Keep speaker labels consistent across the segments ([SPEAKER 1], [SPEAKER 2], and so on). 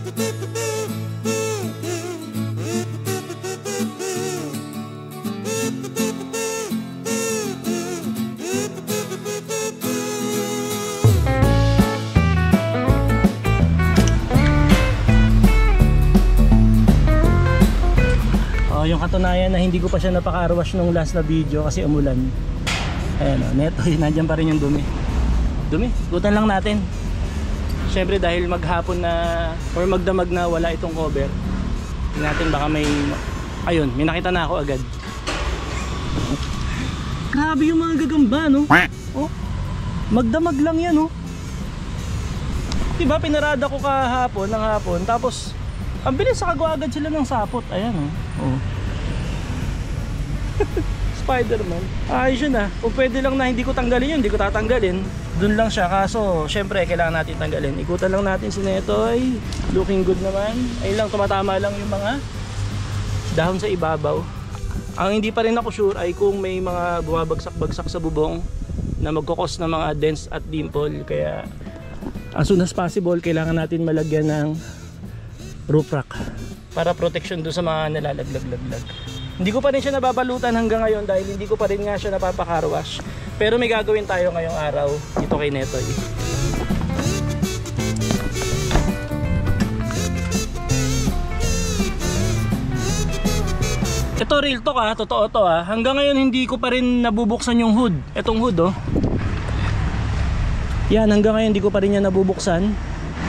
[SPEAKER 1] Yung katunayan na hindi ko pa siya napaka-carwash nung last na video kasi umulan. Ayan o, neto, nandiyan pa rin yung dumi. Ikutan lang natin. Syempre dahil maghapon na or magdamag na wala itong cover, tingnan natin baka may, ayun, may nakita na ako agad. Grabe yung mga gagamba, no? Oh, magdamag lang yan, no? Diba pinarada ko kahapon ng hapon, tapos ang bilis nakagawa agad sila ng sapot. Ayan, oh. Spider-Man. Ayos yun ah. Kung pwede lang na hindi ko tanggalin yun, hindi ko tatanggalin. Dun lang siya, kaso syempre kailangan natin tanggalin. Ikutan lang natin si Netoy. Looking good naman. Ayun lang, tumatama lang yung mga dahon sa ibabaw. Ang hindi pa rin ako sure ay kung may mga bumabagsak-bagsak sa bubong na magkukos ng mga dents at dimple. Kaya as soon as possible kailangan natin malagyan ng roof rack para protection doon sa mga nalalaglag-laglag. Hindi ko pa rin siya nababalutan hanggang ngayon dahil hindi ko pa rin nga siya napapaka-carwash. Pero may gagawin tayo ngayong araw dito kay Netoy. Ito real talk ah, totoo to ah. Hanggang ngayon hindi ko pa rin nabubuksan yung hood. Etong hood oh. Yan, hanggang ngayon hindi ko pa rin yan nabubuksan.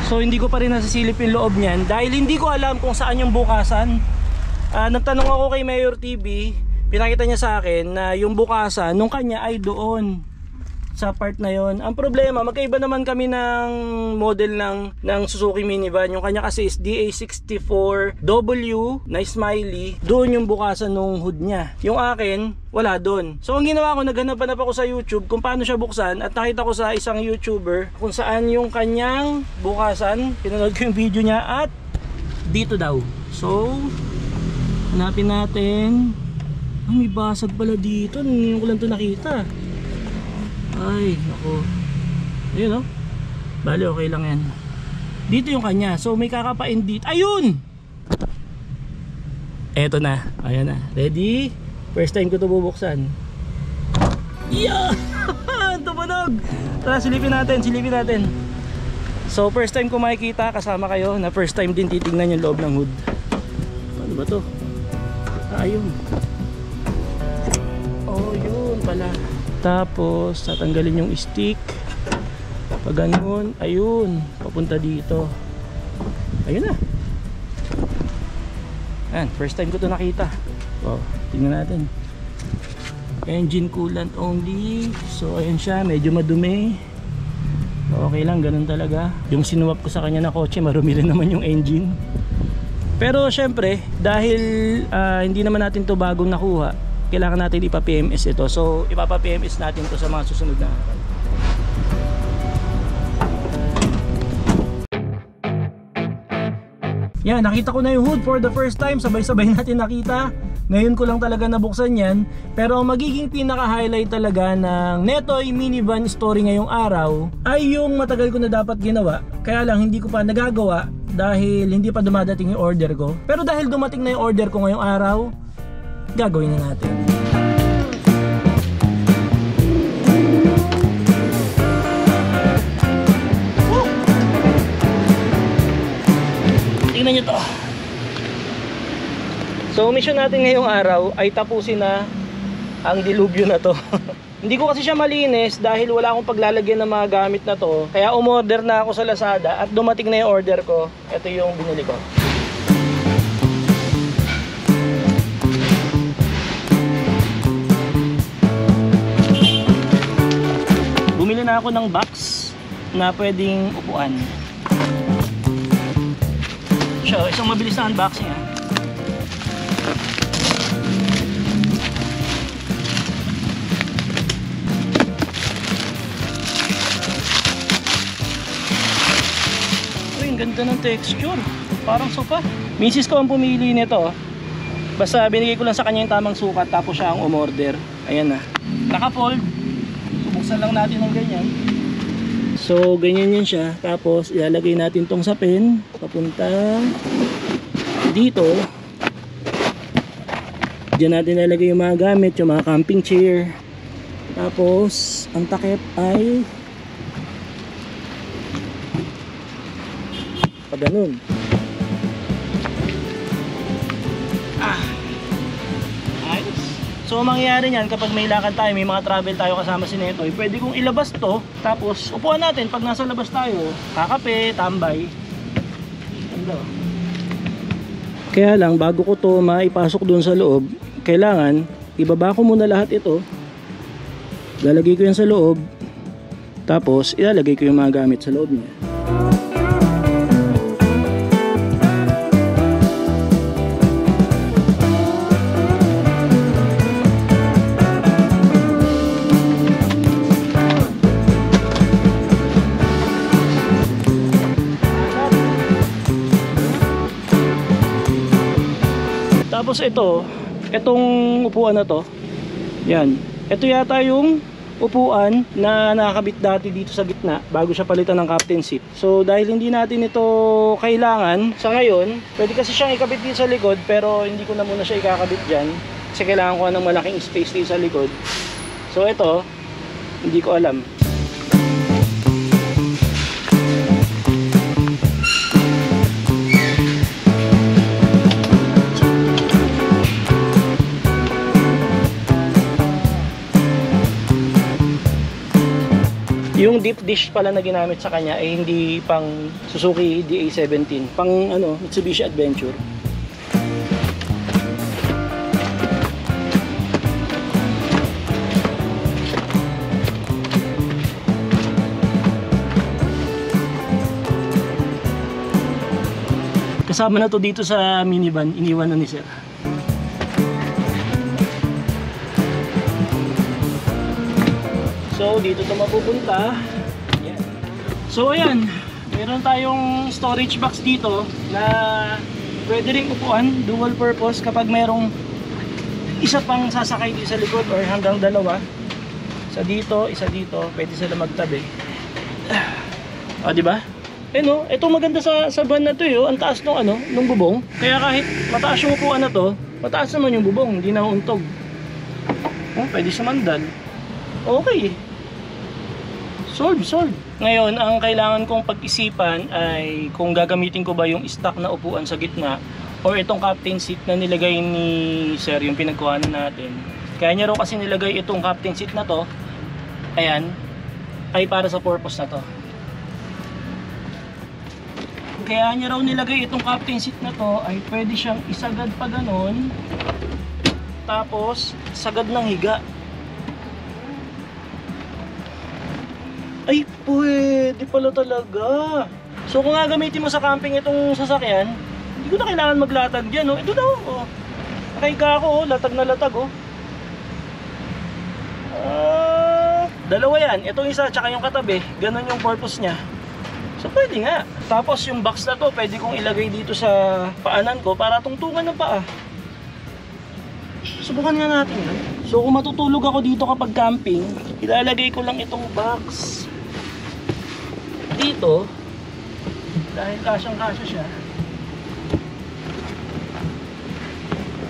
[SPEAKER 1] So hindi ko pa rin nasisilip yung loob niyan dahil hindi ko alam kung saan yung bukasan. Nagtanong ako kay Mayor TV, pinakita niya sa akin na yung bukasan nung kanya ay doon sa part na yon. Ang problema, magkaiba naman kami ng model ng Suzuki minivan. Yung kanya kasi is DA64W na smiley. Doon yung bukasan nung hood niya. Yung akin, wala doon. So ang ginawa ko, naghanap-hanap ako sa YouTube kung paano siya buksan at nakita ko sa isang YouTuber kung saan yung kanyang bukasan. Pinanood ko yung video niya at dito daw. So hanapin natin. May basag pala dito. Ngayon ko lang ito nakita. Ay, nako. Ayun, oh. Bali, okay lang yan. Dito yung kanya. So, may kakapain dito. Ayun! Eto na. Ayan na. Ready? First time ko ito bubuksan. Yeah! Tumanog! Tara, silipin natin. So, first time ko makikita kasama kayo na first time din titignan yung loob ng hood. Ano ba to? Ayun. Oh, yun pala. Tapos tatanggalin yung stick. Pag ganun, ayun, papunta dito. Ayun na. Ayan, first time ko to nakita. Wow, tingnan natin. Engine coolant only. So ayun siya, medyo madumi. Okay lang, ganun talaga. Yung sinuwap ko sa kanya na kotse, marumi rin naman yung engine. Pero syempre, dahil hindi naman natin to bagong nakuha, kailangan natin ipa-PMS ito. So ipapa-PMS natin to sa mga susunod na araw. Yan, nakita ko na yung hood for the first time. Sabay-sabay natin nakita. Ngayon ko lang talaga nabuksan yan. Pero ang magiging pinaka-highlight talaga ng Netoy minivan story ngayong araw ay yung matagal ko na dapat ginawa. Kaya lang hindi ko pa nagagawa dahil hindi pa dumadating yung order ko. Pero dahil dumating na yung order ko ngayong araw, gagawin na natin. Tingnan nyo to. So mission natin ngayong araw ay tapusin na ang dilubyo na to. Hindi ko kasi siya malinis dahil wala akong paglalagyan ng mga gamit na to. Kaya umorder na ako sa Lazada at dumating na yung order ko. Ito yung binili ko. Bumili na ako ng box na pwedeng upuan. So, isang mabilis na unboxing ha. Ganda ng texture, parang sofa. Misis ko ang pumili nito. Basta binigay ko lang sa kanya yung tamang sukat, tapos siya ang umorder. Ayan na, naka-fold. Bubuksan lang natin ng ganyan. So ganyan yan siya. Tapos ilalagay natin tong sapin papunta dito. Diyan natin ilalagay yung mga gamit, yung mga camping chair. Tapos ang takip ay pag ganun. So mangyayari niyan kapag may lakad tayo, may mga travel tayo kasama si Netoy, pwede kong ilabas to, tapos upuan natin pag nasa labas tayo, kakape, tambay. Ganda. Kaya lang bago ko to maipasok doon sa loob, kailangan ibaba ko muna lahat ito. Lalagay ko yan sa loob. Tapos ilalagay ko yung mga gamit sa loob niya. Tapos itong upuan na to, yan. Ito yata yung upuan na nakakabit dati dito sa gitna bago siya palitan ng captain seat. So dahil hindi natin ito kailangan sa ngayon, pwede kasi siyang ikabit dito sa likod, pero hindi ko na muna siya ikakabit dyan kasi kailangan ko ng malaking space dito sa likod. So ito, hindi ko alam. Yung deep dish pala na ginamit sa kanya ay hindi pang Suzuki DA17, pang Mitsubishi Adventure. Kasama na to dito sa minivan, iniwan na ni Sir. So dito ito mapupunta. Ayan. So ayan, meron tayong storage box dito na pwede rin upuan, dual purpose kapag merong isa pang sasakay dito sa likod or hanggang dalawa. Isa dito, pwede sila magtabi. Ah, di ba? Eh no, ito maganda sa van na to, ang taas nung bubong. Kaya kahit mataas yung upuan na to, mataas naman yung bubong, hindi na uuntog. Oh, pwede sa mandal. Okay. Solve. Ngayon, ang kailangan kong pag-isipan ay kung gagamitin ko ba yung stock na upuan sa gitna or itong captain seat na nilagay ni Sir, yung pinagkuhanan natin. Kaya niya raw kasi nilagay itong captain seat na to, ayan, ay para sa purpose na to. Kaya niya raw nilagay itong captain seat na to ay pwede siyang isagad pa ganon, tapos sagad ng higa. Ay, pwede pala talaga. So kung gagamitin mo sa camping itong sasakyan, hindi ko na kailangan maglatag dyan. Ito daw, nakahiga ako, latag na latag. Dalawa yan, itong isa tsaka yung katabi, ganun yung purpose niya. So pwede nga. Tapos yung box na to, pwede kong ilagay dito sa paanan ko para tungtungan ng paa. Subukan nga natin. So kung matutulog ako dito kapag camping, ilalagay ko lang itong box dito dahil kasyang-kasya siya.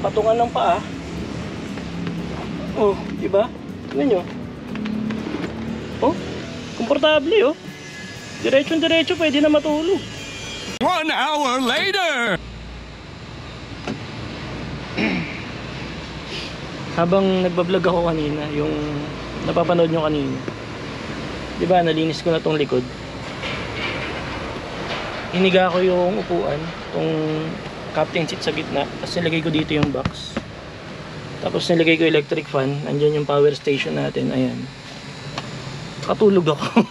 [SPEAKER 1] Patungan ng paa. Oh, di ba? Tingnan nyo. Oh, komportable Diretso pwede na matulog.
[SPEAKER 2] 1 hour later.
[SPEAKER 1] Habang nagbablog ako kanina, yung napapanood nyo kanina, di ba nalinis ko na tong likod. Hiniga ko yung upuan, tong captain seat sa gitna, tapos nilagay ko dito yung box. Tapos nilagay ko electric fan, andyan yung power station natin, ayan. Katulog ako.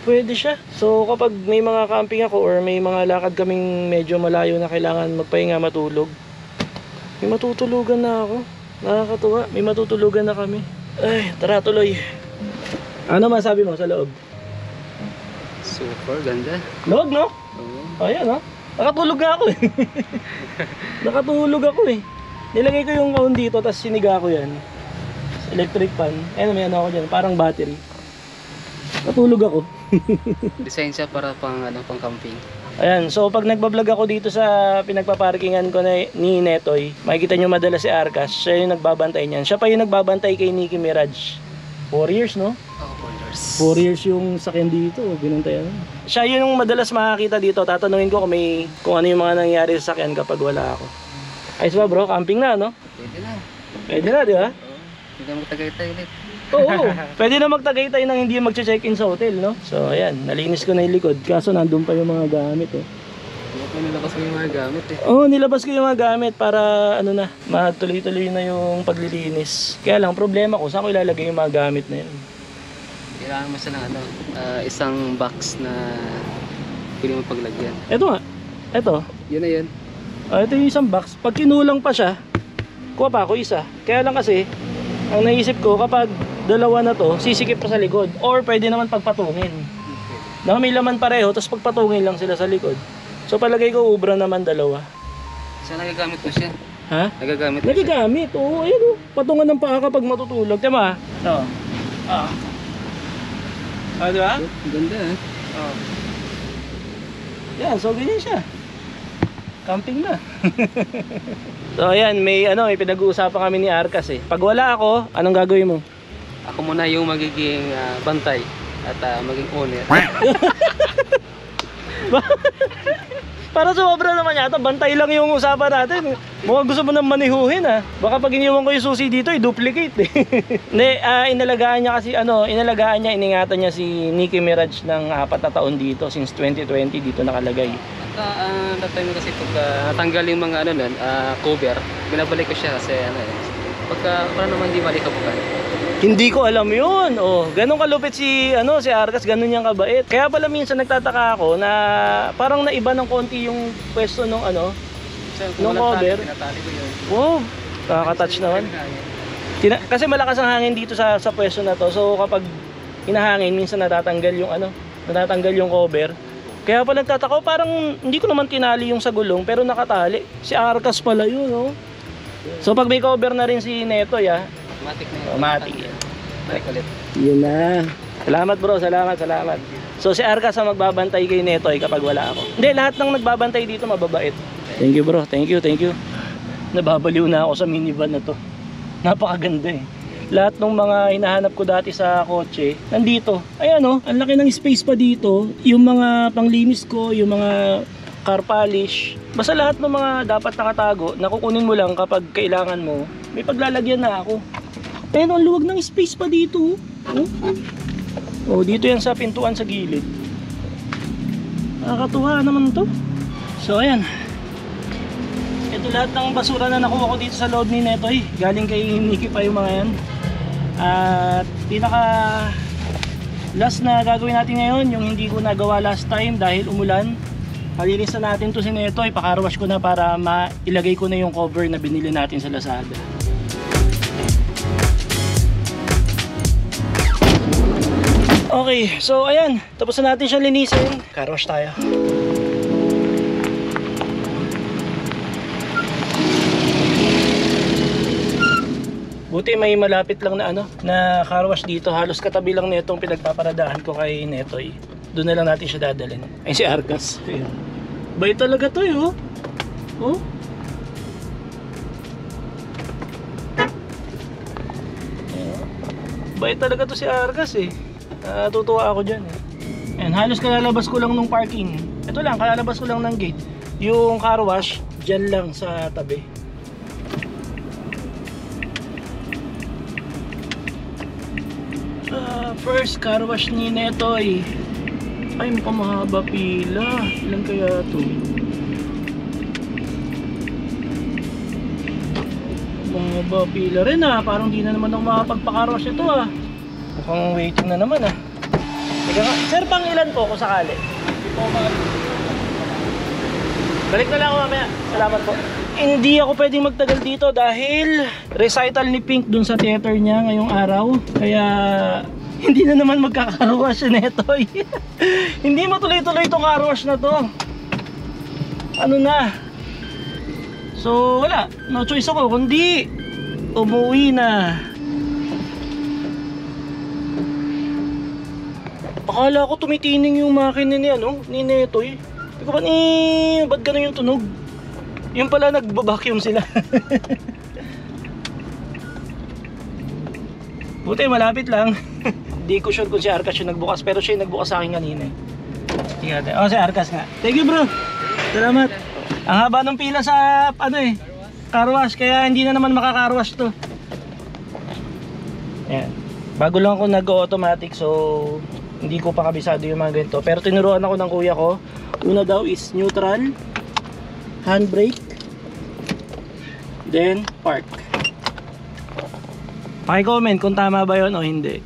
[SPEAKER 1] Pwede siya. So kapag may mga camping ako or may mga lakad kaming medyo malayo na kailangan magpahinga, matulog, may matutulugan na ako. Nakakatuwa, may matutulugan na kami. Ay, tara tuloy. Ano masabi mo sa loob?
[SPEAKER 2] Super ganda.
[SPEAKER 1] Loob, no?
[SPEAKER 2] Oo.
[SPEAKER 1] Ayan, no? Nakatulog nga ako Nakatulog ako Nilagay ko yung kahon dito, tapos siniga ko yan. Electric fan. Ayun, may ako dyan, parang battery. Natulog ako.
[SPEAKER 2] Design siya para pang camping.
[SPEAKER 1] Ayan, so pag nagbablog ako dito sa pinagpaparkingan ko ni Netoy, makikita nyo madalas si Arcas, siya yung nagbabantay niyan. Siya pa yung nagbabantay kay Nicky Mirage. 4 years, no?
[SPEAKER 2] Oh, 4 years.
[SPEAKER 1] 4 years yung sakyan dito, binantayan. Siya yun yung madalas makakita dito. Tatanungin ko kung ano yung mga nangyari sa sakyan kapag wala ako. Ayos ba bro, camping na, no?
[SPEAKER 2] Pwede na.
[SPEAKER 1] Pwede na, di ba?
[SPEAKER 2] Oo. Hindi na magtagay-tay ulit.
[SPEAKER 1] Oo, pwede na magtagaytay nang hindi magche-check-in sa hotel, no? So, ayan, nalinis ko na yung likod. Kaso nandun pa yung mga gamit, oh.
[SPEAKER 2] Nilabas ko yung mga gamit eh.
[SPEAKER 1] Oo, nilabas ko yung mga gamit para, matuloy-tuloy na yung paglilinis. Kaya lang, problema ko, saan ko ilalagay yung mga gamit na yun?
[SPEAKER 2] Kailangan mo siya ng isang box na pwede mo paglagyan.
[SPEAKER 1] Ito nga, ito.
[SPEAKER 2] Yun na yun.
[SPEAKER 1] Ito yung isang box. Pag kinulang pa siya, kuha pa ako isa. Kaya lang kasi, ang naisip ko, kapag dalawa na to, sisikip pa sa likod. Or pwede naman pagpatungin. Na may laman pareho, tapos pagpatungin lang sila sa likod. So palagay ko, ubra naman dalawa.
[SPEAKER 2] Siya nagagamit mo siya.
[SPEAKER 1] Ha?
[SPEAKER 2] Nagagamit mo siya.
[SPEAKER 1] Nagagamit, oo. Ayun o, patungan ng paa kapag matutulog. Diba? Oo. Diba?
[SPEAKER 2] Ganda eh.
[SPEAKER 1] Oo. Yan, so ganyan siya. Camping na. So ayan, may pinag-uusapan kami ni Arcas eh. Pag wala ako, anong gagawin mo?
[SPEAKER 2] Ako muna yung magiging bantay at maging owner.
[SPEAKER 1] Para sumobra naman yata, bantay lang yung usapan natin. Mukhang gusto mo nang manihuhin ha. Baka pag iniwan ko yung susi dito, duplicate eh. Hindi, inalagaan niya, iningatan niya si Nicky Mirage ng 4 na taon dito. Since 2020 dito nakalagay.
[SPEAKER 2] At that time kasi pag natanggal yung mga cover, binabalik ko siya kasi pagka wala naman di balik kabukan.
[SPEAKER 1] Hindi ko alam yun. Oh, ganun kalupit si Arcas, ganun niyang kabait. Kaya pala minsan nagtataka ako na parang naiba ng konti yung pwesto nung nung cover.
[SPEAKER 2] Tinatali ko yun.
[SPEAKER 1] Wow, nakaka-touch naman. Kasi malakas ang hangin dito sa pwesto na to. So kapag hinahangin, minsan natatanggal yung cover. Kaya pala nagtataka ko, parang hindi ko naman tinali yung sa gulong pero nakatali. Si Arcas pala yun, oh. So pag may cover na rin si Netoy,
[SPEAKER 2] Automatic na yun.
[SPEAKER 1] automatic.
[SPEAKER 2] Balik ulit.
[SPEAKER 1] Yun na. Salamat bro, salamat. So si Arcas ang magbabantay kay Netoy kapag wala ako. Hindi, lahat ng nagbabantay dito mababait. Thank you bro, thank you. Nababaliw na ako sa minivan na to. Napakaganda eh. Lahat ng mga hinahanap ko dati sa kotse, nandito. Ayan ang laki ng space pa dito. Yung mga panglinis ko, yung mga car polish. Basta lahat ng mga dapat nakatago, nakukunin mo lang kapag kailangan mo. May paglalagyan na ako. Ayan ang luwag ng space pa dito. Dito yan sa pintuan sa gilid. Nakakatuwa naman to. So ayan. Ito lahat ng basura na nakuha ko dito sa loob ni Netoy. Galing kay Nicky pa yung mga yan. At pinaka last na gagawin natin ngayon, yung hindi ko nagawa last time dahil umulan. Palinis na natin to si Netoy. Pakarwash ko na para mailagay ko na yung cover na binili natin sa Lazada. Okay, so ayan, tapos na natin siyang linisin. Carwash tayo. Buti may malapit lang na carwash dito. Halos katabi lang nitong pinagpaparadahan ko kay Netoy. Doon na lang natin siya dadalhin. Ay si Arcas. Ayun. Bait talaga to eh, oh. Oh. Bait talaga to si Arcas eh. Natutuwa ako dyan eh. Ayan, halos kalalabas ko lang nung parking. Ito lang, kalalabas ko lang ng gate. Yung car wash, dyan lang sa tabi. First car wash ni Netoy. Ay, mukhang mahaba pila. Ilan kaya to? Mahaba pila rin parang di na naman ako makapagpa-car wash ito Mukhang waiting na naman Teka nga, sir, pang ilan po kung sakali? Balik na lang ako mamaya. Salamat po. Hindi ako pwedeng magtagal dito dahil recital ni Pink dun sa theater niya ngayong araw. Kaya hindi na naman magkakarowash si Netoy. Hindi matuloy-tuloy itong carwash na to. Ano na? So wala, no choice ako kundi umuwi na. Akala ko tumitining yung makina ni ano, ni Netoy. Hindi ko ba ba't ganun yung tunog? Yung pala nagbabacuum sila. Buti malapit lang. Hindi ko sure kung si Arkas yung nagbukas, pero siya yung nagbukas sa akin kanina. Tingnan natin. Oh, si Arkas nga. Thank you, bro. Salamat. Ang haba ng pila sa car wash, kaya hindi na naman makaka-car wash to. Ayan. Bago lang ako nag-automatic, so hindi ko pa kabisado yung mga ganito. Pero tinuruan ako ng kuya ko. Una daw is neutral, handbrake, then park. Paki-comment kung tama ba yun o hindi.